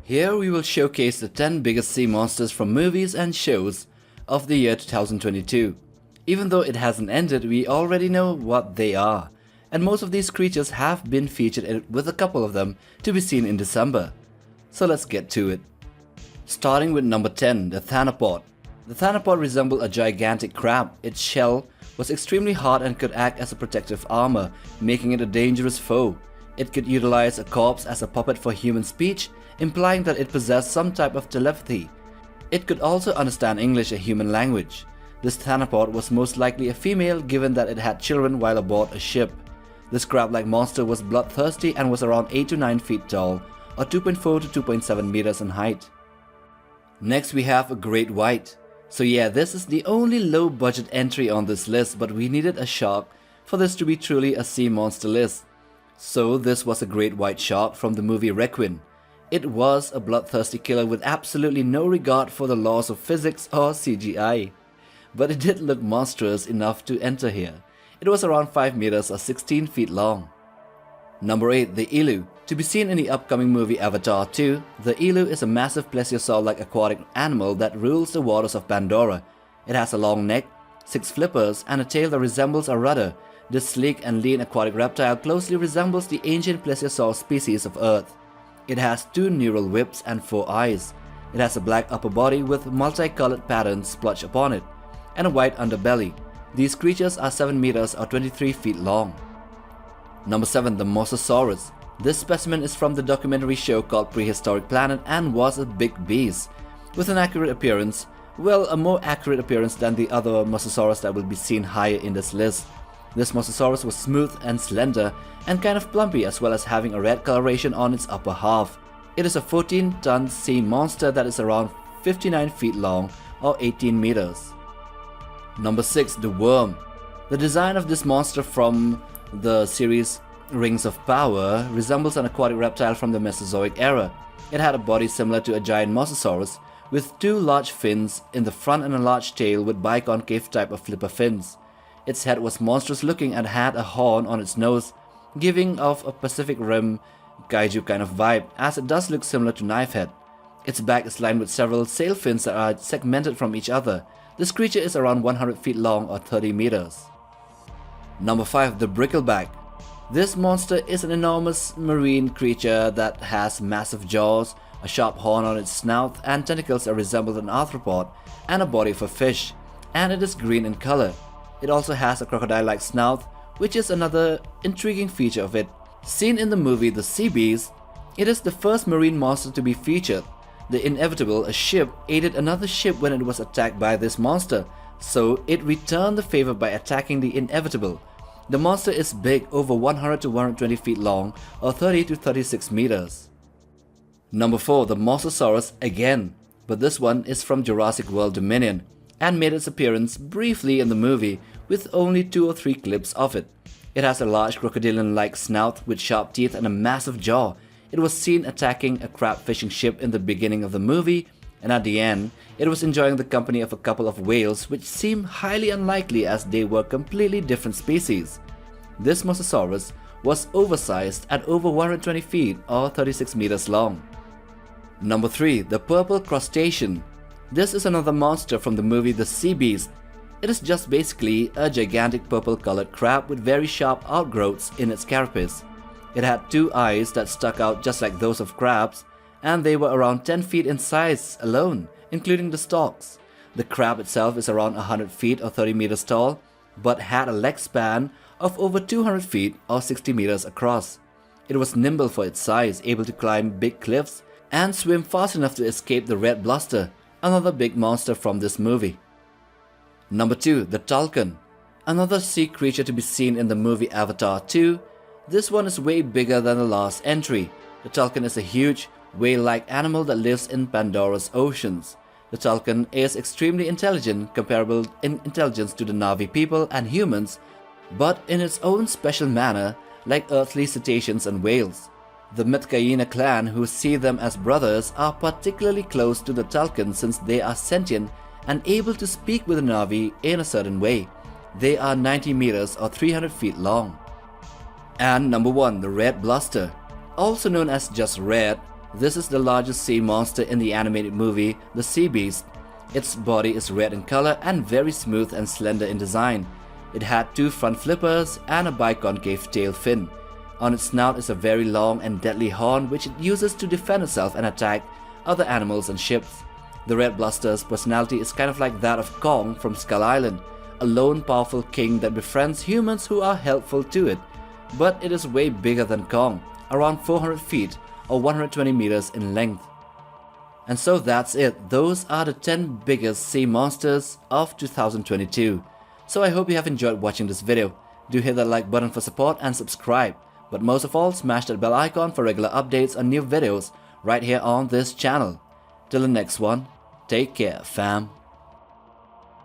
Here we will showcase the 10 biggest sea monsters from movies and shows of the year 2022. Even though it hasn't ended, we already know what they are, and most of these creatures have been featured with a couple of them to be seen in December. So let's get to it. Starting with number 10, the Thanapod. The Thanapod resembled a gigantic crab. Its shell was extremely hard and could act as a protective armor, making it a dangerous foe. It could utilize a corpse as a puppet for human speech, implying that it possessed some type of telepathy. It could also understand English, a human language. This Thanapod was most likely a female, given that it had children while aboard a ship. This crab-like monster was bloodthirsty and was around 8 to 9 feet tall, or 2.4 to 2.7 meters in height. Next we have a great white. So yeah, this is the only low budget entry on this list, but we needed a shark for this to be truly a sea monster list. So this was a great white shark from the movie BRICKLE. It was a bloodthirsty killer with absolutely no regard for the laws of physics or CGI. But it did look monstrous enough to enter here. It was around 5 meters or 16 feet long. Number 8, the emu. To be seen in the upcoming movie Avatar 2, the emu is a massive plesiosaur-like aquatic animal that rules the waters of Pandora. It has a long neck, 6 flippers, and a tail that resembles a rudder. This sleek and lean aquatic reptile closely resembles the ancient plesiosaur species of Earth. It has 2 neural whips and 4 eyes. It has a black upper body with multicolored patterns splotched upon it, and a white underbelly. These creatures are 7 meters or 23 feet long. Number 7, the Mosasaurus. This specimen is from the documentary show called Prehistoric Planet and was a big beast. With an accurate appearance, well, a more accurate appearance than the other Mosasaurus that will be seen higher in this list. This Mosasaurus was smooth and slender and kind of plumpy, as well as having a red coloration on its upper half. It is a 14-ton sea monster that is around 59 feet long or 18 meters. Number 6, the worm. The design of this monster from the series Rings of Power resembles an aquatic reptile from the Mesozoic era. It had a body similar to a giant Mosasaurus, with 2 large fins in the front and a large tail with biconcave type of flipper fins. Its head was monstrous looking and had a horn on its nose, giving off a Pacific Rim kaiju kind of vibe, as it does look similar to Knifehead. Its back is lined with several sail fins that are segmented from each other. This creature is around 100 feet long or 30 meters. Number 5, the Brickleback. This monster is an enormous marine creature that has massive jaws, a sharp horn on its snout, and tentacles that resemble an arthropod, and a body of a fish, and it is green in color. It also has a crocodile-like snout, which is another intriguing feature of it. Seen in the movie The Sea Beast, it is the first marine monster to be featured. The Inevitable, a ship, aided another ship when it was attacked by this monster, so it returned the favor by attacking the Inevitable. The monster is big, over 100 to 120 feet long or 30 to 36 meters. Number 4, the Mosasaurus again, but this one is from Jurassic World Dominion and made its appearance briefly in the movie with only 2 or 3 clips of it. It has a large crocodilian-like snout with sharp teeth and a massive jaw. It was seen attacking a crab fishing ship in the beginning of the movie, and at the end, it was enjoying the company of a couple of whales, which seem highly unlikely as they were completely different species. This Mosasaurus was oversized at over 120 feet or 36 meters long. Number 3, the Purple Crustacean. This is another monster from the movie The Sea Beast. It is just basically a gigantic purple-colored crab with very sharp outgrowths in its carapace. It had 2 eyes that stuck out just like those of crabs, and they were around 10 feet in size alone, including the stalks. The crab itself is around 100 feet or 30 meters tall, but had a leg span of over 200 feet or 60 meters across. It was nimble for its size, able to climb big cliffs, and swim fast enough to escape the red Bluster, another big monster from this movie. Number 2, the tulkun. Another sea creature to be seen in the movie Avatar 2. This one is way bigger than the last entry. The tulkun is a huge, whale-like animal that lives in Pandora's oceans. The tulkun is extremely intelligent, comparable in intelligence to the Na'vi people and humans, but in its own special manner, like earthly cetaceans and whales. The Metkayina clan, who see them as brothers, are particularly close to the tulkun since they are sentient and able to speak with the Na'vi in a certain way. They are 90 meters or 300 feet long. And number 1, the red Bluster. Also known as just red, This is the largest sea monster in the animated movie The Sea Beast. Its body is red in color and very smooth and slender in design. It had 2 front flippers and a biconcave tail fin. On its snout is a very long and deadly horn which it uses to defend itself and attack other animals and ships. The Red Bluster's personality is kind of like that of Kong from Skull Island, a lone powerful king that befriends humans who are helpful to it. But it is way bigger than Kong, around 400 feet or 120 meters in length. And so that's it. Those are the 10 biggest sea monsters of 2022. So I hope you have enjoyed watching this video. Do hit that like button for support and subscribe. But most of all, smash that bell icon for regular updates on new videos right here on this channel. Till the next one, take care fam.